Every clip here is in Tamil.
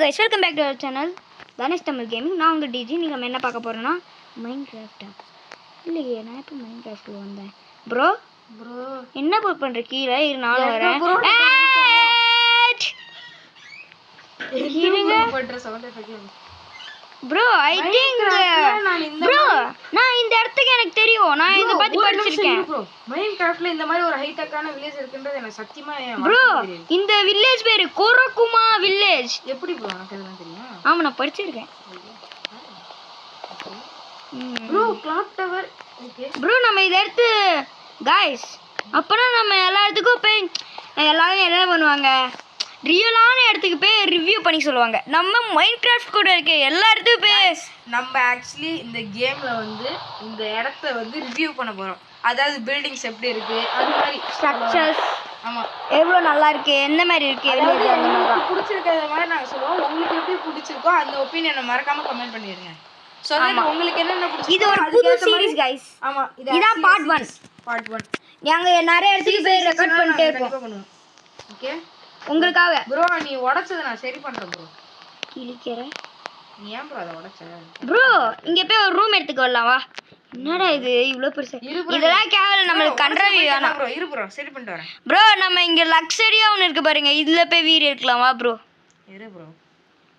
guys, welcome back to our channel Dhanesh Tamil Gaming. நான் உங்க டிஜி. நீங்க என்ன பார்க்க போறோம்னா மைன்கிராஃப்ட். இல்லையே நான் இப்ப மைன்கிராஃப்ட்ல வந்தேன். ப்ரோ என்ன பண்ற கீழ இரு நான் வரேன். இருங்க பண்ற sound effect. Bro I think bro நான் இந்த இடத்துக்கு எனக்கு தெரியும். நான் இத பத்தி படிச்சிருக்கேன். ப்ரோ மைன்கிராஃப்ட்ல இந்த மாதிரி ஒரு ஹை டெக்கான வில்லேஜ் இருக்குன்றது எனக்கு சத்தியமா ப்ரோ இந்த வில்லேஜ் பேரு கோரகுமா வில்லேஜ். எப்படி ப்ரோ எனக்கு அதெல்லாம் தெரியும்? ஆமா நான் படிச்சிருக்கேன். Bro clock tower. Okay bro நம்ம இத எடுத்து गाइस அப்பனா நம்ம எல்லா இடத்துக்கும் போய் எல்லாரும் என்ன பண்ணுவாங்க ரியலான இடத்துக்கு போய் ரிவ்யூ பண்ணி சொல்லுவாங்க. நம்ம மைன்கிராஃப்ட் கூட இருக்க எல்லா இடத்துக்கும் போய் நம்ம ஆக்சுவலி இந்த கேம்ல வந்து இந்த இடத்த வந்து ரிவ்யூ பண்ண போறோம். அதாவது பில்டிங்ஸ் எப்படி இருக்கு, அது மாதிரி ஸ்ட்ரக்சர்ஸ் ஆமா எவ்வளவு நல்லா இருக்கு, என்ன மாதிரி இருக்கு, உங்களுக்கு பிடிச்சிருக்கிற மாதிரி நாங்க சொல்லுவோம். உங்களுக்கு எப்படி பிடிச்சிருக்கோ அந்த ஒபினியனை மறக்காம கமெண்ட் பண்ணிருங்க. சோ உங்களுக்கு என்னென்ன பிடிச்சிருக்கு. இது ஒரு புது சீரிஸ் गाइस. ஆமா இதான் பார்ட் 1. நாங்க நிறைய இடத்துக்கு போய் ரெக்கார்ட் பண்ணிட்டே இருக்கோம். ஓகே உங்களுக்காக ப்ரோ நீ உடைச்சத நான் சரி பண்றேன் ப்ரோ. கிளிக்கறேன். நீ ஏன் ப்ரோ அத உடைச்ச? ப்ரோ இங்க போய் ஒரு ரூம் எடுத்துக்க வரலாம் வா. என்னடா இது இவ்ளோ பெருசா? இதெல்லாம் கேவல நமக்கு கண்ட்ரோல் வேணாம் ப்ரோ. இரு ப்ரோ சரி பண்ணிட்டு வரேன். ப்ரோ நம்ம இங்க லக்ஸரியா ஒன்னு இருக்கு பாருங்க. இதுல போய் வீடு எடுக்கலாம் வா ப்ரோ. இரு ப்ரோ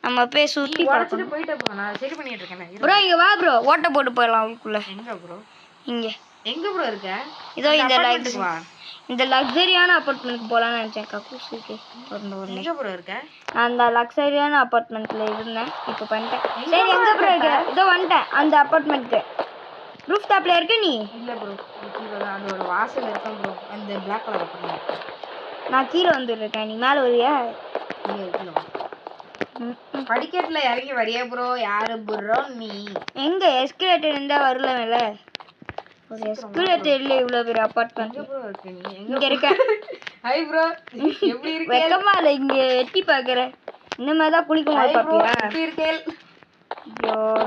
நம்ம போய் சுத்தி உடைச்சிட்டு போய்ட்ட ப்ரோ. நான் சரி பண்ணிட்டு இருக்கேன். ப்ரோ இங்க வா ப்ரோ. ஓட்ட போட்டு போறலாம் உள்ளுக்குள்ள. எங்க ப்ரோ? இங்க. எங்க ப்ரோ இருக்க? இதோ இந்த லக்ஸரியான அபார்ட்மெண்ட்க்கு போலாம்னு நினைச்சேன். கக்கூசுக்கு வரணும். எங்க ப்ரோ இருக்க? அந்த லக்ஸரியான அபார்ட்மெண்ட்ல இருந்தேன். இப்போ பண்ணிட்டேன். சரி எங்க ப்ரோ இருக்க? இதோ வந்துட்டேன் அந்த அபார்ட்மெண்ட்க்கு. ரூஃப் டாப்ல இருக்க நீ? இல்ல ப்ரோ. கீழ அந்த ஒரு வாசல்ல இருக்கேன் ப்ரோ. அந்த Black கலர் அபார்ட்மெண்ட். நான் கீழ வந்துருக்கேன். நீ மேல வரியா? நீ கீழ வா. படிக்கட்ல இறங்கி வரியா ப்ரோ? யாரு ப்ரோ நீ? எங்க எஸ்கலேட்டர் இருந்தா வரலல. ஒரு எஸ்கலேட்டர் இல்ல இவ்ளோ பெரிய அபார்ட்மெண்ட். எங்க ப்ரோ இருக்க நீ? இங்க இருக்க. Hi bro. எப்படி இருக்க? வெக்கமா இல்ல இங்க எட்டி பாக்குற. இந்த மாதிரி தான் குளிக்கும் போது பாப்பியா? எப்படி இருக்க?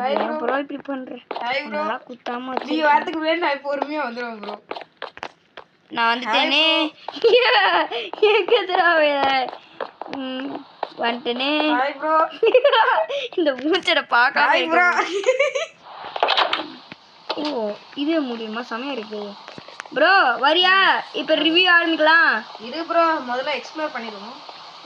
ஐயோ ப்ரோ இப்படி பண்ற. Hi bro. நல்லா குத்தாம நீ வரதுக்கு முன்னாடி நான் பொறுமையா வந்துறேன் ப்ரோ. நான் வந்துட்டேனே. ஏக்கதரா வந்துட்டேனே. Hi bro. இந்த மூச்சட பார்க்காம ஹாய் ப்ரோ. ஓ இது முடியுமா? சமயம் இருக்கு ப்ரோ. வரியா? இப்போ ரிவ்யூ ஆரம்பிக்கலாம். இது ப்ரோ முதல்ல எக்ஸ்ப்ளோர் பண்ணிடுவோம்.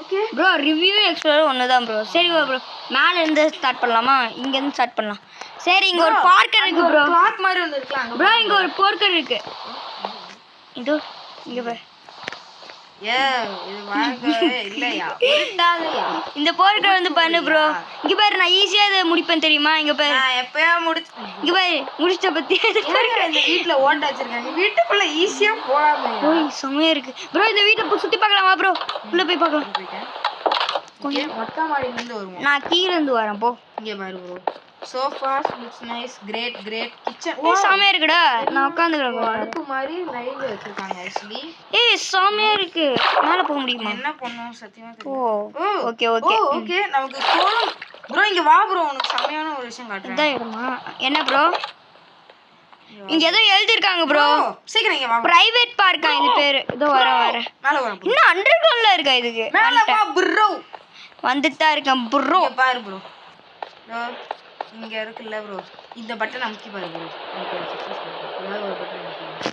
ஓகே ப்ரோ ரிவ்யூ எக்ஸ்ப்ளோர் ஒண்ணுதான் ப்ரோ. சரி ப்ரோ மேல இருந்து ஸ்டார்ட் பண்ணலாமா? இங்க இருந்து ஸ்டார்ட் பண்ணலாம். சரி இங்க ஒரு பார்க்கர் இருக்கு ப்ரோ. கிளாக் மாதிரி ஒன்னு இருக்காங்க ப்ரோ. இங்க ஒரு பார்க்கர் இருக்கு. இதோ இங்க பாரு. இது வாங்கவே இல்லையா? உருட்டாதயா. இந்த பார்க்கர் வந்து பண்ணு ப்ரோ. இங்க பாரு நான் ஈஸியா இத முடிப்பேன் தெரியுமா? இங்க பாரு நான் எப்பயா இங்க பாரு முடிச்ச பத்தி. இந்த வீட்ல ஓட்ட வச்சிருக்காங்க. வீட்டுக்குள்ள ஈஸியா போலாமே. ஓய் சமயம் இருக்கு ப்ரோ. இந்த வீட்டை சுத்தி பார்க்கலாம் வா ப்ரோ. உள்ள போய் பார்க்கலாம். கொஞ்சம் மொட்டை மாடியில இருந்து வருவோம். நான் கீழ இருந்து வரேன் போ. இங்க பாரு bro. Sofas looks nice. Great kitchen. ஓ சமயம் இருக்குடா. நான் உட்கார்ந்துறேன். அடுப்பு மாதிரி லைன்ல வச்சிருக்காங்க एक्चुअली. ஏய் சமயம் இருக்கு. மேல போக முடியுமா? என்ன பண்ணனும் சத்தியமா தெரியல. ஓ ஓகே ஓகே ஓகே நமக்கு கோலம் ப்ரோ இங்க வா ப்ரோ. உனக்கு சமயான ஒரு விஷயம் காட்டுறேன். இதா இடமா? என்ன ப்ரோ? இங்க ஏதோ எழுதி இருக்காங்க ப்ரோ. சீக்கிரம் இங்க வா. பிரைவேட் பார்க்கா இது பேரு. இதோ வர மேல வர. இன்னும் அண்டர் கிரவுண்ட்ல இருக்கா இதுக்கு? மேல வா ப்ரோ. வந்துட்டு தான் இருக்கேன் ப்ரோ. இங்க பாரு ப்ரோ. இங்க இருக்குல்ல ப்ரோ. இந்த பட்டன் அமுக்கி பாரு ப்ரோ. ஒரு பட்டன் அமுக்கி.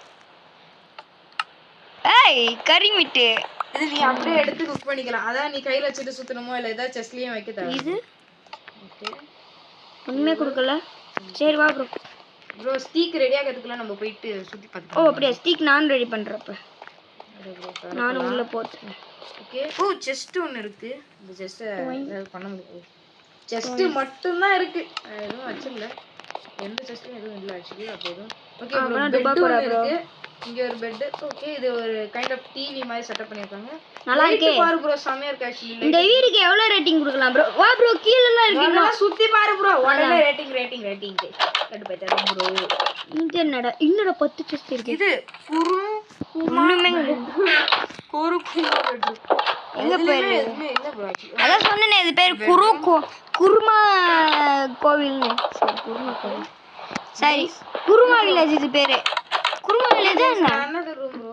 ஏய் கரிமிட்டு. இது நீ அப்படியே எடுத்து குக் பண்ணிக்கலாம். அத நீ கையில வச்சிட்டு சுத்தணுமோ இல்ல ஏதா செஸ்லயே வைக்க தேவை. இது ஓகே. ஒண்ணுமே கொடுக்கல. சரி வா ப்ரோ. ப்ரோ ஸ்டீக் ரெடி ஆகிறதுக்குள்ள நம்ம போயிட்டு சுத்தி பார்க்கலாம். ஓ அப்படியே ஸ்டீக் நான் ரெடி பண்றப்ப நானும் உள்ள போறேன். ஓகே. ஓ செஸ்ட் ஒன்னு இருக்கு. இந்த செஸ்ட் பண்ண முடியாது. செஸ்ட் மட்டும் தான் இருக்கு. எதுவும் வச்சிரல. எந்த செஸ்ட்லயும் எதுவும் இல்ல एक्चुअली. அப்போது ஓகே ப்ரோ. பெட் இருக்கு. இங்க ஒரு பெட். ஓகே இது ஒரு கைண்ட் ஆஃப் டிவி மாதிரி செட்டப் பண்ணிருக்காங்க. நல்லா இருக்கு பாரு ப்ரோ. சமயா இருக்கு एक्चुअली. இந்த வீட்டுக்கு எவ்வளவு ரேட்டிங் கொடுக்கலாம் ப்ரோ? வா ப்ரோ கீழ எல்லாம் இருக்கு. நான் சுத்தி பாரு ப்ரோ. உடனே ரேட்டிங் கட்டு போய்ட்டேன் ப்ரோ. இங்க என்னடா 10 செஸ்ட் இருக்கு. இது ஒண்ணுமே குரு எங்க பேரு? இல்ல ப்ரோ. அதான் சொன்னேனே இது பேர் குருமா கோவில்னு. சரி குருமா கோவில். சரி குருமா வில்லேஜ் இது பேரு. குருமா வில்லேஜ் என்ன? another room bro.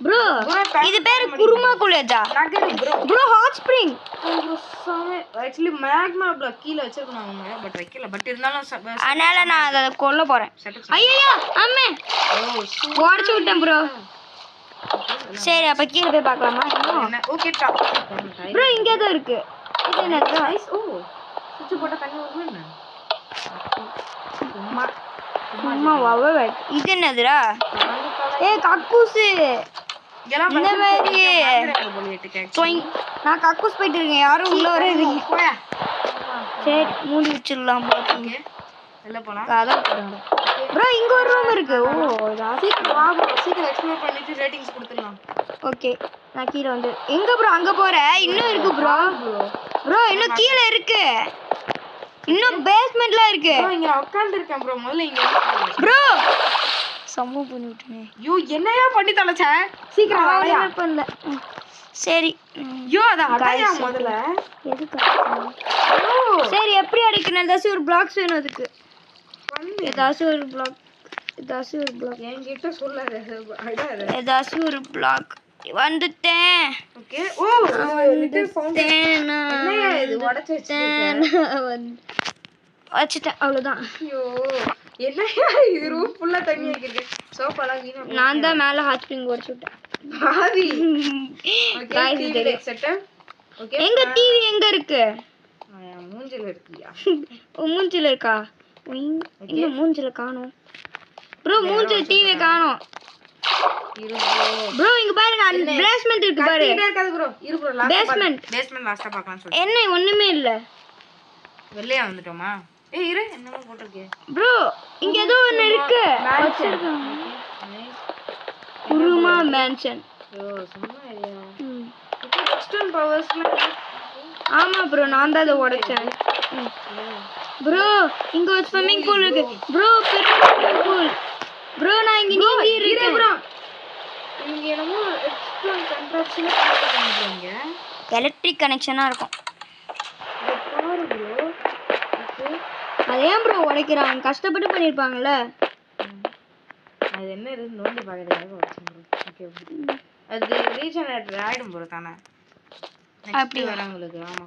ப்ரோ இது பேர் குருமா குலேஜா நகரி bro bro hot spring bro சாமே ஆக்சுவலி மேக்மா பிளாக் கீழ வச்சிருக்கணும் அவங்க பட் வைக்கல பட் இருந்தாலும் அதனால நான் அதை கொல்ல போறேன் ஐயோ அம்மே உடச்சு விட்டேன் ப்ரோ சரி அப்ப கீழே போய் பார்க்கலாமா ஓகே டா ப்ரோ இங்கே தான் இருக்கு இது என்னது நைஸ் ஓ சுவிட்ச் போட்டா தண்ணி வருமா என்ன சும்மா வவ இது என்னதுடா ஏய் கக்கூசு இந்த மாதிரி நான் கக்கூஸ் போயிட்டு இருக்கேன் யாரும் உள்ள வரது சரி மூடி வச்சிடலாம் ஓகே உள்ள போலாம் ப்ரோ இங்க ஒரு ரூம் இருக்கு ஓ சீக்கிரம் வா ப்ரோ சீக்கிரம் எக்ஸ்ப்ளோர் பண்ணிட்டு ரேட்டிங்ஸ் கொடுத்துடலாம் ஓகே நான் கீழே வந்து எங்க ப்ரோ அங்க போறேன் இன்னும் இருக்கு ப்ரோ ப்ரோ இன்னும் கீழே இருக்கு இன்னும் பேஸ்மெண்ட்ல இருக்கு ப்ரோ இங்க உட்கார்ந்து இருக்கேன் ப்ரோ முதல்ல இங்க ப்ரோ சம்மு பண்ணி விட்டனே யோ என்னையா பண்ணி தொலைச்ச சீக்கிரம் வாயா பண்ணல சரி யோ அத அடையா முதல்ல எதுக்கு சரி எப்படி அடிக்கணும் ஏதாச்சும் ஒரு பிளாக்ஸ் வேணும் அதுக்கு ஏதாச்சும் ஒரு பிளாக் என்கிட்ட சொல்லாத அடாத ஏதாச்சும் ஒரு பிளாக் வந்துட்டேன் ஓகே ஓ லிட்டில் ஃபவுண்டன் என்னையா இது உடைச்சு வச்சிட்டேன் அவ்வளவுதான் ஐயோ என்னையா இது ரூம் ஃபுல்லா தண்ணி ஆக்கிருக்கு சோஃபாலாம் வீணா நான் தான் மேல ஹாட் ஸ்ப்ரிங் உடைச்சு விட்டேன் பாவி ஓகே டிவி செட்டப் ஓகே எங்க டிவி எங்க இருக்கு மூஞ்சில இருக்குயா மூஞ்சில இருக்கா எங்க மூஞ்சில காணோம் ப்ரோ மூஞ்சில டிவி காணோம் ப்ரோ இங்க பாருங்க பேஸ்மென்ட் இருக்கு பாரு கட்டிட்டே இருக்காது ப்ரோ இரு ப்ரோ பேஸ்மென்ட் லாஸ்டா பார்க்கலாம் சொல்லு என்ன ஒண்ணுமே இல்ல வெள்ளையா வந்துட்டோமா ஏய் இரு என்னமோ போட்டுருக்கே ப்ரோ இங்க ஏதோ ஒன்னு இருக்கு குருமா மேன்ஷன் ஓ சும்மா இல்லையா இப்போ வெஸ்டர்ன் பவர்ஸ்ல ஆமா ப்ரோ நான் தான் அதை உடைச்சேன் ப்ரோ இங்க ஒரு ஸ்விம்மிங் பூல் இருக்கு ப்ரோ பெரிய பூல் ப்ரோ நான் இங்க நீந்தி இருக்கேன் ப்ரோ இங்க என்னமோ எக்ஸ்ப்ளோர் கன்ஸ்ட்ரக்ஷன் பண்ணிருக்காங்க எலக்ட்ரிக் கனெக்ஷனா இருக்கும் பாரு ப்ரோ ஓகே அதே ப்ரோ உடைக்கிறாங்க கஷ்டப்பட்டு பண்ணிருப்பாங்கல அது என்ன இருக்கு நோண்டி பாக்குறதுக்காக வச்சேன் ப்ரோ ஓகே அது ரீஜெனரேட் ஆயிடும் ப்ரோ தானே அப்படி வரவங்களுக்கு ஆமா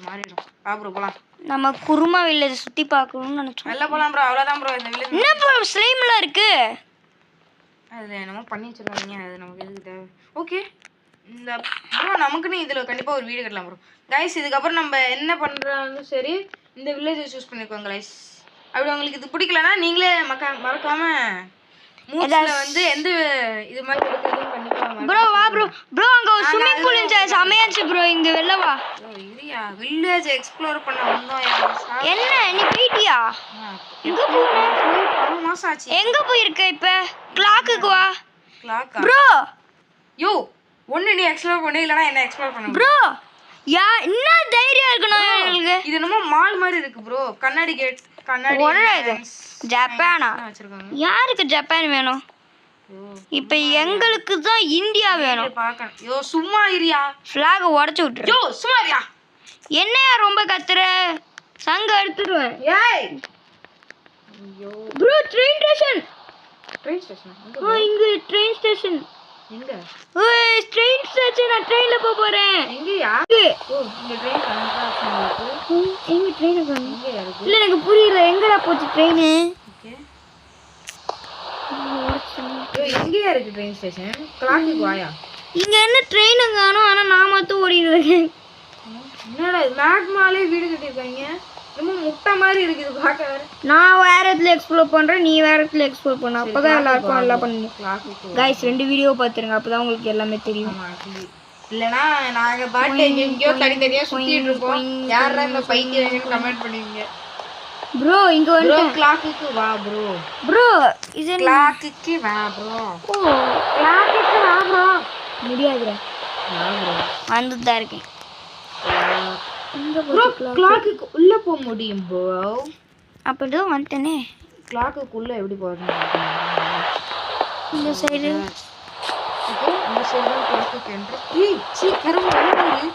மாறிடும் வா ப்ரோ போலாம் நம்ம குருமா வில்லேஜ் சுத்தி பார்க்கணும்னு நினைச்சோம் நல்லா போலாம் ப்ரோ அவ்வளவுதான் ப்ரோ இந்த வில்லேஜ் என்ன ப்ரோ ஸ்லைம்ல இருக்கு அது என்னமோ பண்ணி வச்சிருக்காங்க அது நமக்கு எதுக்கு தேவை ஓகே இந்த ப்ரோ நமக்குன்னு இதுல கண்டிப்பா ஒரு வீடியோ கட்டலாம் ப்ரோ கைஸ் இதுக்கப்புறம் நம்ம என்ன பண்றாலும் சரி இந்த வில்லேஜை சூஸ் பண்ணிக்கோங்க கைஸ் அப்படி உங்களுக்கு இது பிடிக்கலன்னா நீங்களே மறக்காம மூட்ஸ்ல வந்து எந்த இது மாதிரி எடுக்கிறதுன்னு பண்ணிக்கலாம் ப்ரோ வா ப்ரோ ப்ரோ அங்க ஒரு ஸ்விமிங் பூல் இருந்துச்சு செமையாச்சு ப்ரோ இங்க வெளில வா இரியா வில்லேஜ் எக்ஸ்ப்ளோர் பண்ண வந்தோம் என்ன நீ போயிட்டியா எங்க போற ஒரு மாசம் ஆச்சு எங்க போயிருக்க இப்ப கிளாக்குக்கு வா கிளாக்கா ப்ரோ யோ ஒண்ணு நீ எக்ஸ்ப்ளோர் பண்ணு இல்லனா என்ன எக்ஸ்ப்ளோர் பண்ணு ப்ரோ யா என்ன தைரியம் இருக்கணும் உங்களுக்கு இது என்னமோ மால் மாதிரி இருக்கு ப்ரோ கண்ணாடி கேட் கண்ணாடி இது ஜப்பானா யாருக்கு ஜப்பான் வேணும் இப்ப எங்களுக்கு தான் இந்தியா வேணும் பார்க்கணும் யோ சும்மா இரியா ஃபிளாக் உடைச்சு விட்டுரு யோ சும்மா இரியா என்னையா ரொம்ப கத்துற சங்க எடுத்துடுவேன் ஏய் ஐயோ ப்ரோ ட்ரெயின் ஸ்டேஷன் இங்க ட்ரெயின் ஸ்டேஷன் எங்க ஓய் ட்ரெயின் ஸ்டேஷன் நான் ட்ரெயின்ல போறேன் எங்கயா ஓ இந்த ட்ரெயின் கனெக்ஷன் இருக்கு எங்க ட்ரெயின் காணோம் எங்க இருக்கு இல்ல எனக்கு புரியல எங்கடா போச்சு ட்ரெயின் ஓகே எங்கயா இருக்கு ட்ரெயின் ஸ்டேஷன் கிளாக்குக்கு வாயா இங்க என்ன ட்ரெயின் காணோம் ஆனா நான் மட்டும் ஓடிட்டு இருக்கேன் என்னடா மேக்மாலே வீடு கட்டிருக்காங்க ரொம்ப முட்டை மாதிரி இருக்குது பார்க்க வேற நான் வேற இடத்துல எக்ஸ்ப்ளோர் பண்றேன் நீ வேற இடத்துல எக்ஸ்ப்ளோர் பண்ணு அப்பதான் எல்லாருக்கும் நல்லா பண்ணுங்க गाइस ரெண்டு வீடியோ பாத்துருங்க அப்பதான் உங்களுக்கு எல்லாமே தெரியும் இல்லனா நாங்க பாட்டு எங்கேயோ தனியா சுத்திட்டு இருக்கோம் யாரா இந்த பைத்தியம்னு கமெண்ட் பண்ணுவீங்க ப்ரோ இங்க வந்து கிளாக்குக்கு வா ப்ரோ இது கிளாக்குக்கு வா ப்ரோ ஓ கிளாக்குக்கு வா ப்ரோ முடியாதுடா வா ப்ரோ வந்துட்டா இருக்கேன் ப்ரோ கிளாக்குக்கு உள்ள போக முடியும் ப்ரோ அப்படியே வந்துட்டேனே கிளாக்குக்கு உள்ள எப்படி போறது இந்த சைடு ஓகே இந்த சைடு தான் கிளாக்குக்கு என்ட்ரி ஏய் சீ கரும வந்து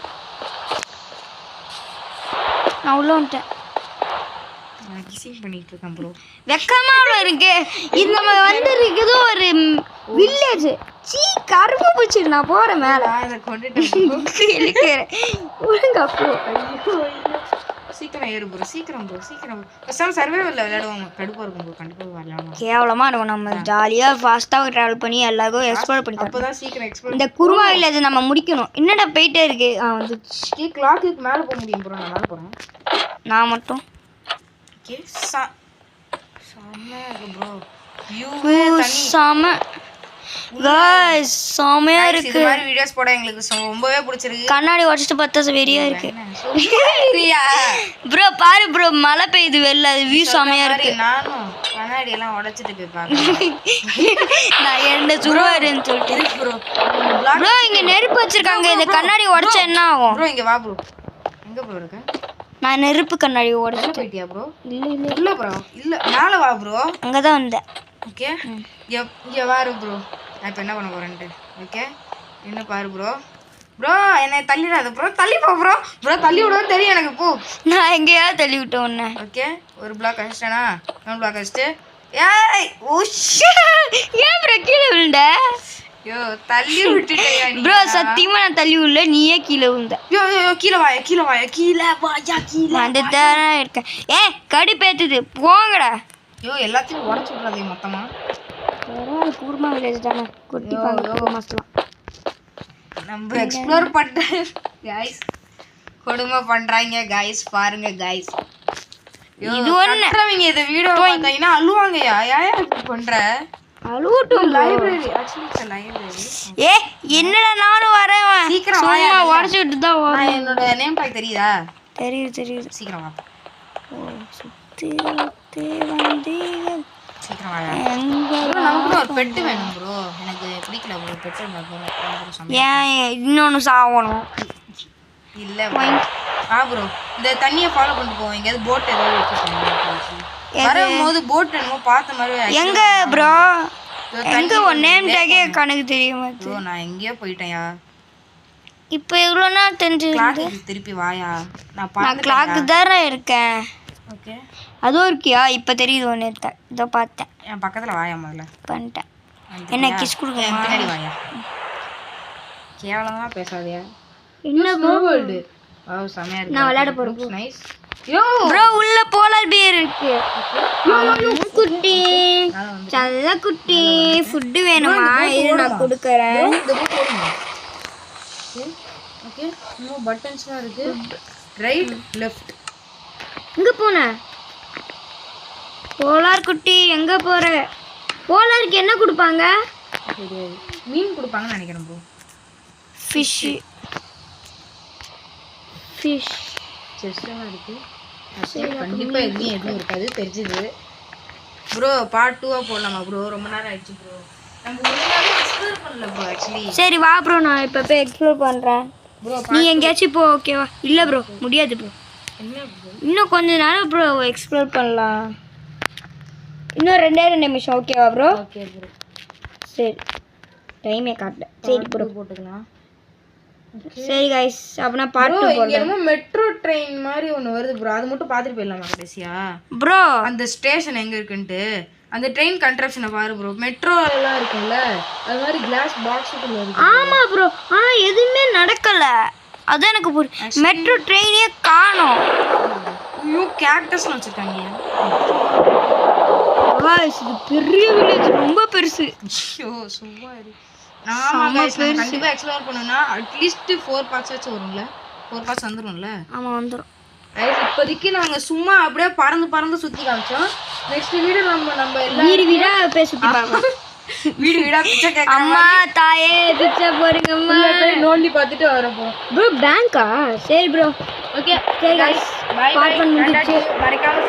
நான் உள்ள வந்துட்டேன் நான் கிசிங் பண்ணிட்டு இருக்கேன் ப்ரோ. வெக்கமா இருக்கு. இது நம்ம வந்து இருக்குது ஒரு வில்லேஜ். சீ கரும்பு பூச்சி. நான் போறேன் மேல. அதை கொண்டுட்டு இழுக்கிறேன். ஒழுங்கா போ. சீக்கிரம் ஏறு ப்ரோ. சீக்கிரம் ப்ரோ. சீக்கிரம் பேசாம சர்வைவல்ல விளையாடுவாங்க. கடுப்பா இருக்கும் ப்ரோ. கண்டிப்பா விளையாடலாம். கேவலமா இருக்கும். நம்ம ஜாலியா ஃபாஸ்ட்டாக ட்ராவல் பண்ணி எல்லாருக்கும் எக்ஸ்ப்ளோர் பண்ணி அப்பதான் சீக்கிரம் எக்ஸ்ப்ளோர். இந்த குருமா வில்லேஜ் நம்ம முடிக்கணும். என்னடா போயிட்டே இருக்கு. வந்து கிளாக்கு மேல போக முடியும் ப்ரோ. நான் மேல போறேன். நான் மட்டும் ஓகே செம்ம இருக்கு ப்ரோ. வியூ செம गाइस செமையா இருக்கு. இந்த மாதிரி வீடியோஸ் போட எங்களுக்கு ரொம்பவே பிடிச்சிருக்கு. கண்ணாடி உடைச்சிட்டு பார்த்தா வெறியா இருக்கு. ப்ரோ பாரு ப்ரோ மழை பெய்யுது வெளில. அது வியூ செமையா இருக்கு. நானும் கண்ணாடி எல்லாம் உடைச்சிட்டு போய் பாக்கிறேன். நான் என்ன சுடுவாருன்னு சொல்லிட்டு ப்ரோ. ப்ரோ இங்க நெருப்பு வச்சிருக்காங்க. இந்த கண்ணாடி உடைச்சா என்ன ஆகும்? ப்ரோ இங்க வா ப்ரோ. எங்க ப்ரோ இருக்க? நான் நெருப்பு கண்ணாடி உடைச்சிட்டு போயிட்டியா ப்ரோ? இல்ல இல்ல ப்ரோ. இல்ல மேல வா ப்ரோ. அங்க தான் வந்தேன். ஓகே இங்க வாரு ப்ரோ. நான் இப்போ என்ன பண்ண போறேன்ட்டு. ஓகே என்ன பாரு ப்ரோ. ப்ரோ என்னை தள்ளிடாத ப்ரோ. தள்ளி போ ப்ரோ. ப்ரோ தள்ளி விடுவோம் தெரியும் எனக்கு. போ. நான் எங்கேயா தள்ளி விட்டேன் உன்னை. ஓகே ஒரு பிளாக் அடிச்சிட்டேனா? நான் பிளாக் அடிச்சிட்டு ஏய் ஏன் ப்ரோ கீழே விழுந்த? யோ தள்ளி விட்டுட்டேயா நீ? ப்ரோ சத்தியமா நான் தள்ளி விடல. நீயே கீழே விழுந்த. யோ கீழே வாயா கீழே வாயா கீழே வாயா கீழே. அந்த தான் இருக்கேன். கடி பேத்துது போங்கடா. யோ எல்லாத்தையும் உடச்சு விட்றாதே மொத்தமா. கூர்மா வில்லேஜ் தானே. குட்டி பாங்க மாசலாம் நம்ம எக்ஸ்ப்ளோர் பண்ண गाइस. கொடுமை பண்றாங்க गाइस. பாருங்க गाइस. இது ஒண்ணுறவங்க இந்த வீடியோ பார்த்தீங்கன்னா அழுவாங்கயா. ஏன் இப்படி பண்ற? அழுவட்டும். Library actually library. என்னடா நானும் வரேன். சீக்கிரம் வாயா. உடைச்சு விட்டு தான் வரேன். என்னோட நேம் டாக் தெரியுதா? தெரியுது. சீக்கிரம் வா. சுத்தி வந்தீங்க. சீக்கிரம் வாயா. நமக்கு ஒரு பெட் வேணும் ப்ரோ. எனக்கு பிடிக்கல ப்ரோ பெட் இருந்தா. ஏன் இன்னொன்னு சாவணும்? இல்ல வா ப்ரோ. இந்த தண்ணியை ஃபாலோ பண்ணிட்டு போவோம். எங்கேயாவது போட் ஏதாவது வச்சுருக்கோம். வரும்போது போட் என்னமோ பார்த்த மாதிரி. எங்க ப்ரோ? எங்க உன் நேம் டேக்கே கணக்கு தெரியுமா? ப்ரோ நான் எங்கேயோ போயிட்டேன்யா. இப்போ எவ்வளோ நாள் தெரிஞ்சு திருப்பி வாயா. நான் கிளாக்கு தானே இருக்கேன். ஓகே அதுவும் இருக்கியா? இப்போ தெரியுது ஒன்று இருக்கேன். இதோ பார்த்தேன். என் பக்கத்தில் வாயா முதல்ல. பண்ணிட்டேன். என்ன கிஸ் கொடுங்க. பின்னாடி வாயா. கேவலமாக பேசாதயா. என்ன வேர்ல்டு. வாவ் செமையா இருக்கு. நான் விளையாட போறேன். நைஸ். யோ ப்ரோ உள்ள போலார் பியர் இருக்கு. குட்டி சல்ல குட்டி ஃபுட் வேணுமா? இது நான் கொடுக்கறேன். ஓகே நோ பட்டன்ஸ்லாம் இருக்கு. Right left. எங்க போன? போலார் குட்டி எங்க போற? போலாருக்கு என்ன கொடுப்பாங்க? மீன் கொடுப்பாங்கன்னு நினைக்கிறேன் ப்ரோ. ஃபிஷ் செஸ்லாம் இருக்கு. கண்டிப்பா எதுவும் இருக்காது தெரிஞ்சுது ப்ரோ. பார்ட் 2 போடலாமா ப்ரோ? ரொம்ப நேரம் ஆயிடுச்சு ப்ரோ. நம்ம ஒழுங்காவே எக்ஸ்ப்ளோர் பண்ணல ப்ரோ ஆக்சுவலி. சரி வா ப்ரோ நான் இப்போ போய் எக்ஸ்ப்ளோர் பண்றேன். ப்ரோ நீ எங்கேயாச்சும் போ. ஓகேவா? இல்ல ப்ரோ முடியாது ப்ரோ. என்ன ப்ரோ? இன்னும் கொஞ்ச நேரம் ப்ரோ எக்ஸ்ப்ளோர் பண்ணலாம். இன்னும் 2 நிமிஷம். ஓகேவா ப்ரோ? Okay bro. சரி டைமே காட்டல. சரி ப்ரோ போட்டுக்கலாம். சரி गाइस அப்பனா பார்ட் 2 போலாம். இங்க என்னமோ மெட்ரோ ட்ரெயின் மாதிரி ஒன்னு வருது ப்ரோ. அது மட்டும் பாத்துட்டு போயிடலாமா கடைசியா? ப்ரோ அந்த ஸ்டேஷன் எங்க இருக்குன்னு அந்த ட்ரெயின் கன்ஸ்ட்ரக்ஷனை பாரு ப்ரோ. மெட்ரோ எல்லாம் இருக்குல்ல அது மாதிரி கிளாஸ் பாக்ஸ் குள்ள இருக்கு. ஆமா ப்ரோ. ஆனா எதுவுமே நடக்கல. அதான் எனக்கு மெட்ரோ ட்ரெயினே காணோம். ஐயோ கேக்டஸ்லாம் வச்சிருக்காங்க. गाइस இது பெரிய வில்லேஜ். ரொம்ப பெருசு. ஐயோ சும்மா இரு. ஆமா गाइस நான் கண்டிப்பா எக்ஸ்ப்ளோர் பண்ணனும்னா அட்லீஸ்ட் 4 பார்ட்ஸ் ஆச்சு வரும்ல. 4 பார்ட்ஸ் வந்துரும்ல. ஆமா வந்துரும். गाइस இப்போதைக்கு நாங்க சும்மா அப்படியே பறந்து சுத்தி காமிச்சோம். நெக்ஸ்ட் வீடியோ நம்ம எல்லாம் வீடா போய் சுத்தி பார்க்கலாம். வீடா பிச்சை கேக்க. அம்மா தாயே பிச்சை போடுங்க அம்மா. போய் நோண்டி பார்த்துட்டு வரப்போம். ப்ரோ பேங்கா? சரி ப்ரோ. ஓகே சரி गाइस பை பை. பார்ட் 1 முடிஞ்சிச்சு. மறக்காம